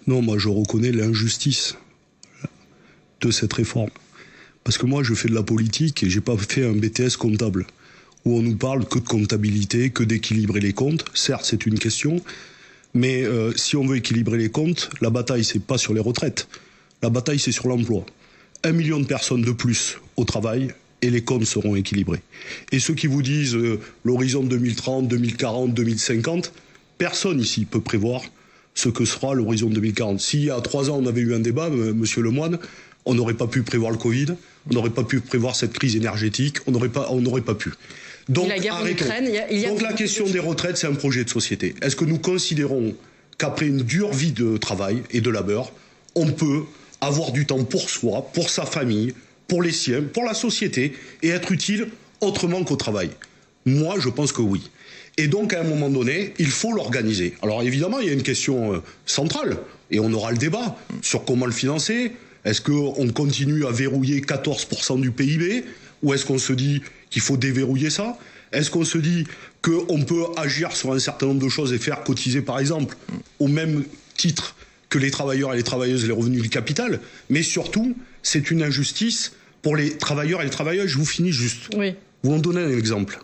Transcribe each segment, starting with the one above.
Non, moi je reconnais l'injustice de cette réforme. Parce que moi je fais de la politique et j'ai pas fait un BTS comptable, où on nous parle que de comptabilité, que d'équilibrer les comptes. Certes, c'est une question, mais si on veut équilibrer les comptes, la bataille c'est pas sur les retraites, la bataille c'est sur l'emploi. 1 million de personnes de plus au travail et les comptes seront équilibrés. Et ceux qui vous disent l'horizon 2030, 2040, 2050, personne ici peut prévoir ce que sera l'horizon 2040. S'il y a 3 ans on avait eu un débat, monsieur Lemoine, on n'aurait pas pu prévoir le Covid, on n'aurait pas pu prévoir cette crise énergétique, on n'aurait pas pu. Donc, Donc la question des retraites, c'est un projet de société. Est-ce que nous considérons qu'après une dure vie de travail et de labeur, on peut avoir du temps pour soi, pour sa famille, pour les siens, pour la société, et être utile autrement qu'au travail? Moi, je pense que oui. Et donc, à un moment donné, il faut l'organiser. Alors évidemment, il y a une question centrale, et on aura le débat sur comment le financer. Est-ce qu'on continue à verrouiller 14% du PIB, ou est-ce qu'on se dit qu'il faut déverrouiller ça? Est-ce qu'on se dit qu'on peut agir sur un certain nombre de choses et faire cotiser, par exemple, au même titre que les travailleurs et les travailleuses les revenus du capital? Mais surtout, c'est une injustice pour les travailleurs et les travailleuses. Je vous finis juste. Oui. Vous en donnez un exemple.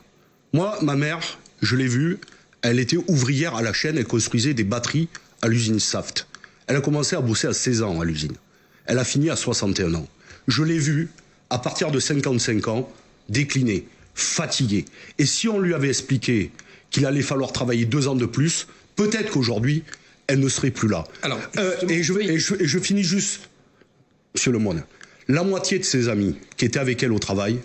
Moi, ma mère, je l'ai vue, elle était ouvrière à la chaîne, elle construisait des batteries à l'usine Saft. Elle a commencé à bosser à 16 ans à l'usine. Elle a fini à 61 ans. Je l'ai vue, à partir de 55 ans, décliner, fatiguée. Et si on lui avait expliqué qu'il allait falloir travailler 2 ans de plus, peut-être qu'aujourd'hui, elle ne serait plus là. Alors, et je finis juste, monsieur Lemoine. La moitié de ses amis qui étaient avec elle au travail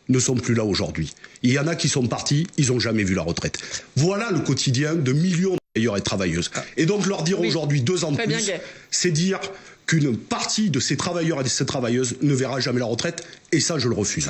ne sont plus là aujourd'hui. Il y en a qui sont partis, ils n'ont jamais vu la retraite. Voilà le quotidien de millions de travailleurs et travailleuses. Et donc leur dire aujourd'hui 2 ans de plus, c'est dire qu'une partie de ces travailleurs et de ces travailleuses ne verra jamais la retraite, et ça je le refuse.